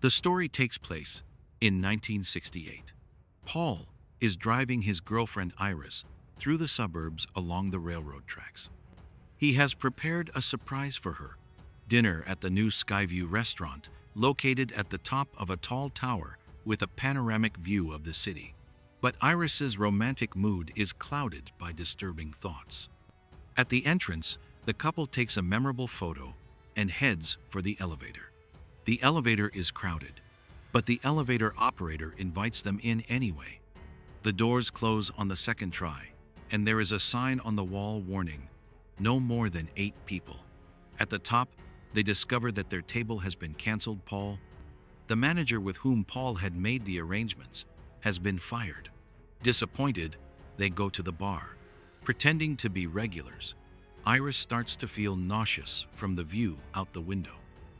The story takes place in 1968. Paul is driving his girlfriend Iris through the suburbs along the railroad tracks. He has prepared a surprise for her, dinner at the new Skyview restaurant located at the top of a tall tower with a panoramic view of the city. But Iris's romantic mood is clouded by disturbing thoughts. At the entrance, the couple takes a memorable photo and heads for the elevator. The elevator is crowded, but the elevator operator invites them in anyway. The doors close on the second try, and there is a sign on the wall warning, "No more than 8 people." At the top, they discover that their table has been canceled. Paul, the manager with whom Paul had made the arrangements, has been fired. Disappointed, they go to the bar. Pretending to be regulars, Iris starts to feel nauseous from the view out the window.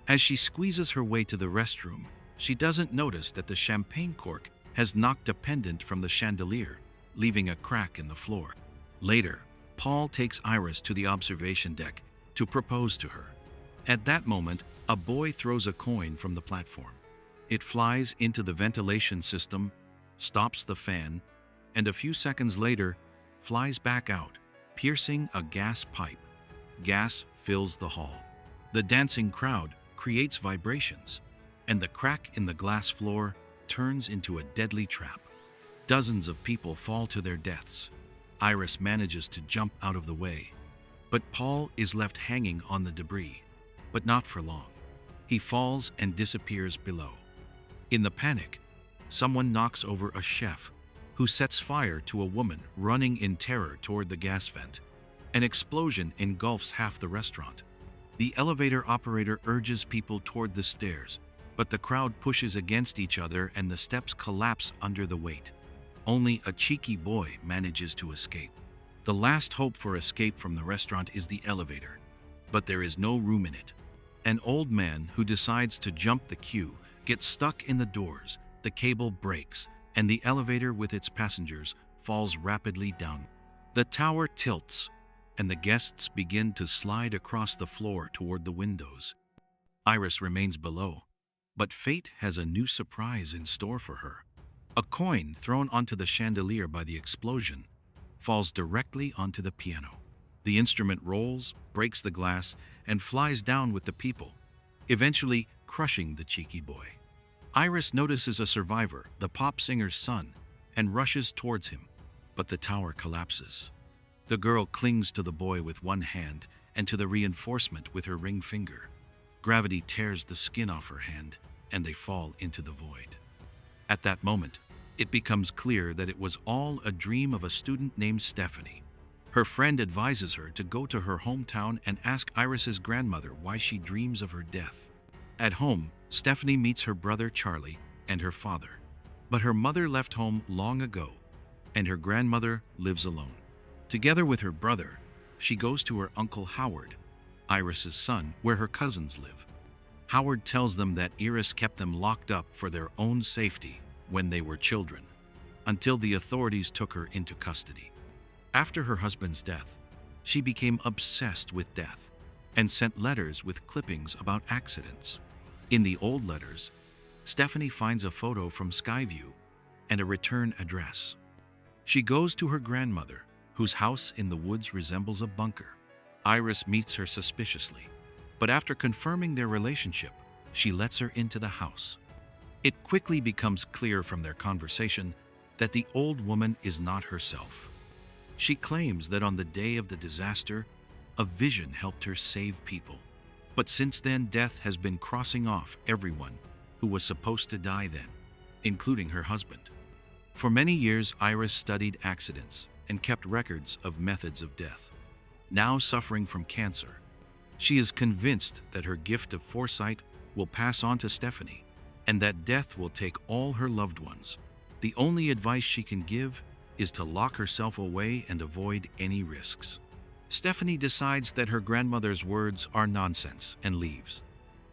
As she squeezes her way to the restroom, she doesn't notice that the champagne cork has knocked a pendant from the chandelier, leaving a crack in the floor. Later, Paul takes Iris to the observation deck to propose to her. At that moment, a boy throws a coin from the platform. It flies into the ventilation system, stops the fan, and a few seconds later, flies back out, piercing a gas pipe. Gas fills the hall. The dancing crowd creates vibrations, and the crack in the glass floor turns into a deadly trap. Dozens of people fall to their deaths. Iris manages to jump out of the way, but Paul is left hanging on the debris, but not for long. He falls and disappears below. In the panic, someone knocks over a chef, who sets fire to a woman running in terror toward the gas vent. An explosion engulfs half the restaurant. The elevator operator urges people toward the stairs, but the crowd pushes against each other and the steps collapse under the weight. Only a cheeky boy manages to escape. The last hope for escape from the restaurant is the elevator, but there is no room in it. An old man who decides to jump the queue gets stuck in the doors, the cable breaks, and the elevator with its passengers falls rapidly down. The tower tilts, and the guests begin to slide across the floor toward the windows. Iris remains below, but fate has a new surprise in store for her. A coin thrown onto the chandelier by the explosion falls directly onto the piano. The instrument rolls, breaks the glass, and flies down with the people, eventually crushing the cheeky boy. Iris notices a survivor, the pop singer's son, and rushes towards him, but the tower collapses. The girl clings to the boy with one hand and to the reinforcement with her ring finger. Gravity tears the skin off her hand, and they fall into the void. At that moment, it becomes clear that it was all a dream of a student named Stephanie. Her friend advises her to go to her hometown and ask Iris's grandmother why she dreams of her death. At home, Stephanie meets her brother Charlie and her father. But her mother left home long ago, and her grandmother lives alone. Together with her brother, she goes to her uncle Howard, Iris's son, where her cousins live. Howard tells them that Iris kept them locked up for their own safety when they were children, until the authorities took her into custody. After her husband's death, she became obsessed with death and sent letters with clippings about accidents. In the old letters, Stephanie finds a photo from Skyview and a return address. She goes to her grandmother, whose house in the woods resembles a bunker. Iris meets her suspiciously, but after confirming their relationship, she lets her into the house. It quickly becomes clear from their conversation that the old woman is not herself. She claims that on the day of the disaster, a vision helped her save people. But since then, death has been crossing off everyone who was supposed to die then, including her husband. For many years, Iris studied accidents and kept records of methods of death. Now suffering from cancer, she is convinced that her gift of foresight will pass on to Stephanie, and that death will take all her loved ones. The only advice she can give is to lock herself away and avoid any risks. Stephanie decides that her grandmother's words are nonsense and leaves.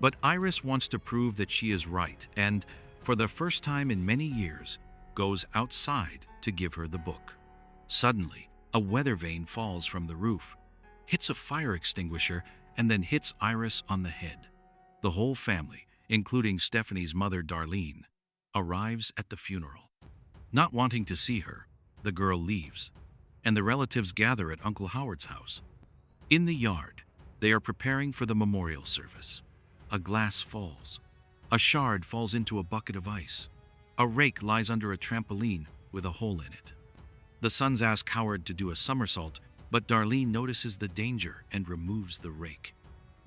But Iris wants to prove that she is right and, for the first time in many years, goes outside to give her the book. Suddenly, a weather vane falls from the roof, hits a fire extinguisher, and then hits Iris on the head. The whole family, including Stephanie's mother Darlene, arrives at the funeral. Not wanting to see her, the girl leaves, and the relatives gather at Uncle Howard's house. In the yard, they are preparing for the memorial service. A glass falls. A shard falls into a bucket of ice. A rake lies under a trampoline with a hole in it. The sons ask Howard to do a somersault, but Darlene notices the danger and removes the rake.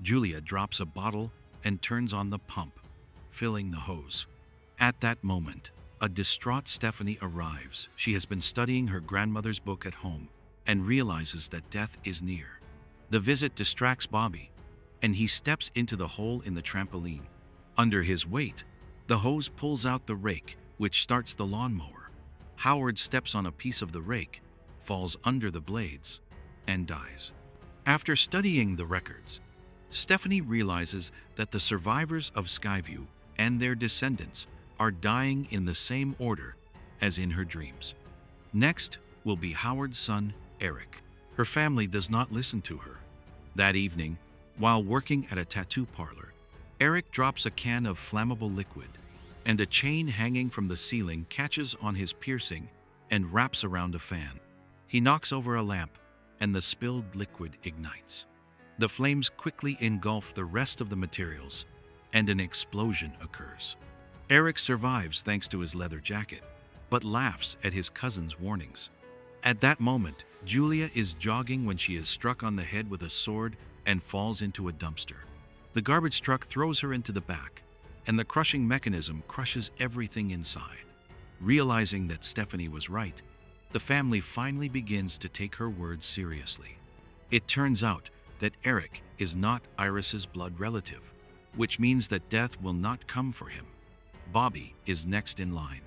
Julia drops a bottle and turns on the pump, filling the hose. At that moment, a distraught Stephanie arrives. She has been studying her grandmother's book at home and realizes that death is near. The visit distracts Bobby, and he steps into the hole in the trampoline. Under his weight, the hose pulls out the rake, which starts the lawnmower. Howard steps on a piece of the rake, falls under the blades, and dies. After studying the records, Stephanie realizes that the survivors of Skyview and their descendants are dying in the same order as in her dreams. Next will be Howard's son, Eric. Her family does not listen to her. That evening, while working at a tattoo parlor, Eric drops a can of flammable liquid, and a chain hanging from the ceiling catches on his piercing and wraps around a fan. He knocks over a lamp, and the spilled liquid ignites. The flames quickly engulf the rest of the materials, and an explosion occurs. Eric survives thanks to his leather jacket, but laughs at his cousin's warnings. At that moment, Julia is jogging when she is struck on the head with a sword and falls into a dumpster. The garbage truck throws her into the back, and the crushing mechanism crushes everything inside. Realizing that Stephanie was right, the family finally begins to take her words seriously. It turns out that Eric is not Iris's blood relative, which means that death will not come for him. Bobby is next in line.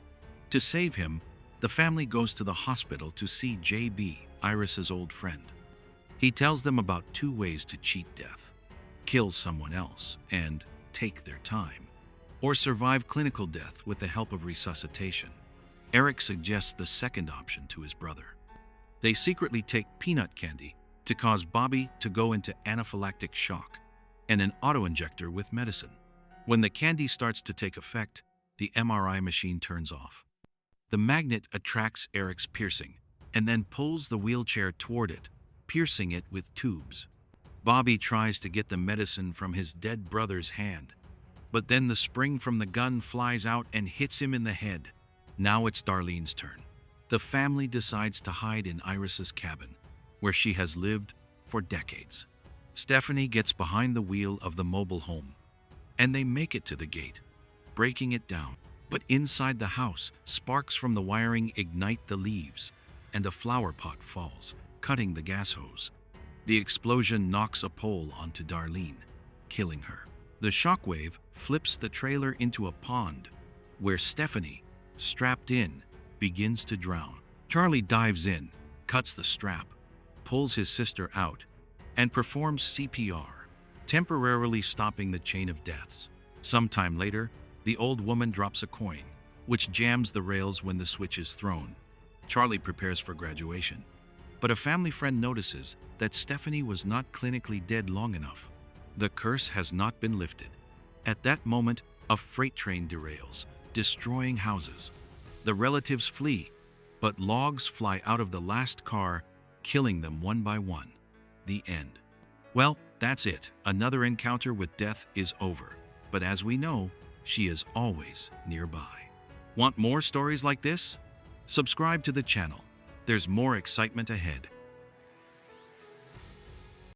To save him, the family goes to the hospital to see JB, Iris's old friend. He tells them about 2 ways to cheat death: kill someone else and take their time, or survive clinical death with the help of resuscitation. Eric suggests the second option to his brother. They secretly take peanut candy to cause Bobby to go into anaphylactic shock and an auto-injector with medicine. When the candy starts to take effect, the MRI machine turns off. The magnet attracts Eric's piercing and then pulls the wheelchair toward it, piercing it with tubes. Bobby tries to get the medicine from his dead brother's hand, but then the spring from the gun flies out and hits him in the head. Now it's Darlene's turn. The family decides to hide in Iris's cabin, where she has lived for decades. Stephanie gets behind the wheel of the mobile home, and they make it to the gate, breaking it down. But inside the house, sparks from the wiring ignite the leaves, and a flower pot falls, cutting the gas hose. The explosion knocks a pole onto Darlene, killing her. The shockwave flips the trailer into a pond, where Stephanie, strapped in, begins to drown. Charlie dives in, cuts the strap, pulls his sister out, and performs CPR, temporarily stopping the chain of deaths. Sometime later, the old woman drops a coin, which jams the rails when the switch is thrown. Charlie prepares for graduation, but a family friend notices that Stephanie was not clinically dead long enough. The curse has not been lifted. At that moment, a freight train derails, destroying houses. The relatives flee, but logs fly out of the last car, killing them one by one. The end. Well, that's it. Another encounter with death is over. But as we know, she is always nearby. Want more stories like this? Subscribe to the channel. There's more excitement ahead.